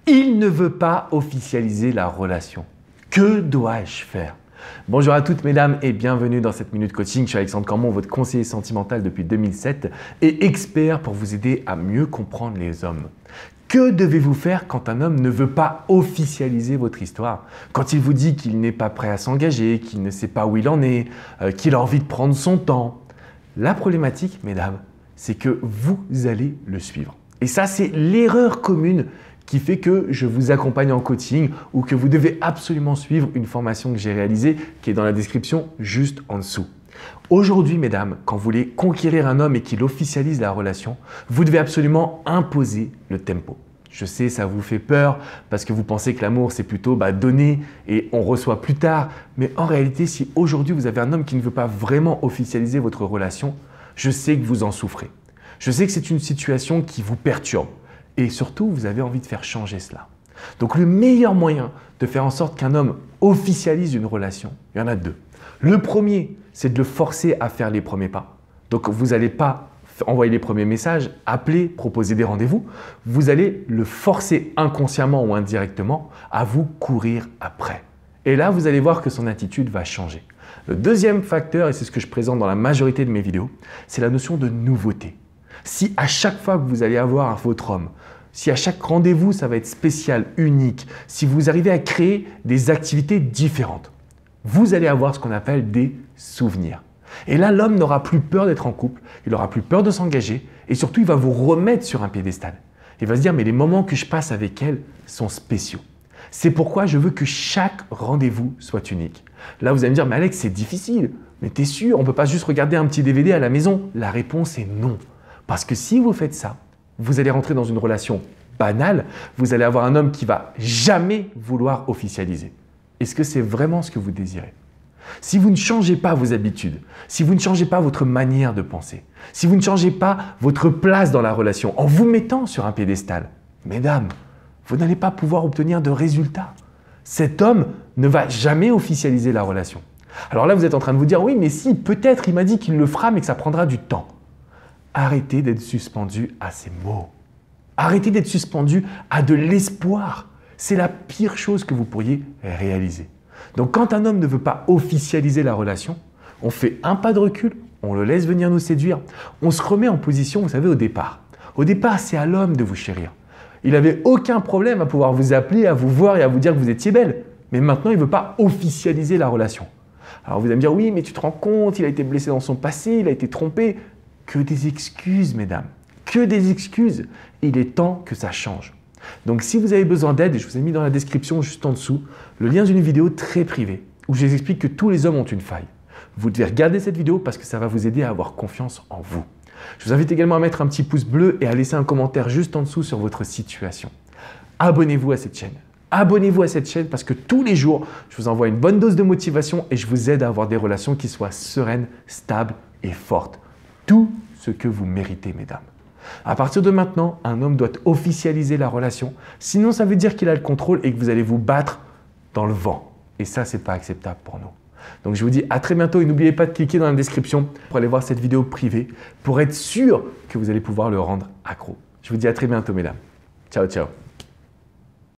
Il ne veut pas officialiser la relation. Que dois-je faire? Bonjour à toutes mesdames et bienvenue dans cette Minute Coaching. Je suis Alexandre Cormon, votre conseiller sentimental depuis 2007 et expert pour vous aider à mieux comprendre les hommes. Que devez-vous faire quand un homme ne veut pas officialiser votre histoire? Quand il vous dit qu'il n'est pas prêt à s'engager, qu'il ne sait pas où il en est, qu'il a envie de prendre son temps? La problématique, mesdames, c'est que vous allez le suivre. Et ça, c'est l'erreur commune qui fait que je vous accompagne en coaching ou que vous devez absolument suivre une formation que j'ai réalisée qui est dans la description juste en dessous. Aujourd'hui, mesdames, quand vous voulez conquérir un homme et qu'il officialise la relation, vous devez absolument imposer le tempo. Je sais, ça vous fait peur parce que vous pensez que l'amour, c'est plutôt donner et on reçoit plus tard. Mais en réalité, si aujourd'hui vous avez un homme qui ne veut pas vraiment officialiser votre relation, je sais que vous en souffrez. Je sais que c'est une situation qui vous perturbe. Et surtout, vous avez envie de faire changer cela. Donc, le meilleur moyen de faire en sorte qu'un homme officialise une relation, il y en a deux. Le premier, c'est de le forcer à faire les premiers pas. Donc, vous n'allez pas envoyer les premiers messages, appeler, proposer des rendez-vous. Vous allez le forcer inconsciemment ou indirectement à vous courir après. Et là, vous allez voir que son attitude va changer. Le deuxième facteur, et c'est ce que je présente dans la majorité de mes vidéos, c'est la notion de nouveauté. Si à chaque fois que vous allez avoir votre homme, si à chaque rendez-vous, ça va être spécial, unique, si vous arrivez à créer des activités différentes, vous allez avoir ce qu'on appelle des souvenirs. Et là, l'homme n'aura plus peur d'être en couple, il n'aura plus peur de s'engager et surtout, il va vous remettre sur un piédestal. Il va se dire, mais les moments que je passe avec elle sont spéciaux. C'est pourquoi je veux que chaque rendez-vous soit unique. Là, vous allez me dire, mais Alex, c'est difficile. Mais t'es sûr, on ne peut pas juste regarder un petit DVD à la maison? La réponse est non. Parce que si vous faites ça, vous allez rentrer dans une relation banale, vous allez avoir un homme qui va jamais vouloir officialiser. Est-ce que c'est vraiment ce que vous désirez? Si vous ne changez pas vos habitudes, si vous ne changez pas votre manière de penser, si vous ne changez pas votre place dans la relation en vous mettant sur un piédestal, mesdames, vous n'allez pas pouvoir obtenir de résultats. Cet homme ne va jamais officialiser la relation. Alors là, vous êtes en train de vous dire, oui, mais si, peut-être il m'a dit qu'il le fera, mais que ça prendra du temps. Arrêtez d'être suspendu à ces mots. Arrêtez d'être suspendu à de l'espoir. C'est la pire chose que vous pourriez réaliser. Donc, quand un homme ne veut pas officialiser la relation, on fait un pas de recul, on le laisse venir nous séduire, on se remet en position, vous savez, au départ. Au départ, c'est à l'homme de vous chérir. Il n'avait aucun problème à pouvoir vous appeler, à vous voir et à vous dire que vous étiez belle. Mais maintenant, il ne veut pas officialiser la relation. Alors, vous allez me dire, oui, mais tu te rends compte, il a été blessé dans son passé, il a été trompé. Que des excuses, mesdames, que des excuses. Il est temps que ça change. Donc, si vous avez besoin d'aide, je vous ai mis dans la description juste en dessous le lien d'une vidéo très privée où je vous explique que tous les hommes ont une faille. Vous devez regarder cette vidéo parce que ça va vous aider à avoir confiance en vous. Je vous invite également à mettre un petit pouce bleu et à laisser un commentaire juste en dessous sur votre situation. Abonnez-vous à cette chaîne. Abonnez-vous à cette chaîne parce que tous les jours, je vous envoie une bonne dose de motivation et je vous aide à avoir des relations qui soient sereines, stables et fortes. Tout ce que vous méritez, mesdames. À partir de maintenant, un homme doit officialiser la relation. Sinon, ça veut dire qu'il a le contrôle et que vous allez vous battre dans le vent. Et ça, ce n'est pas acceptable pour nous. Donc, je vous dis à très bientôt et n'oubliez pas de cliquer dans la description pour aller voir cette vidéo privée pour être sûr que vous allez pouvoir le rendre accro. Je vous dis à très bientôt, mesdames. Ciao, ciao.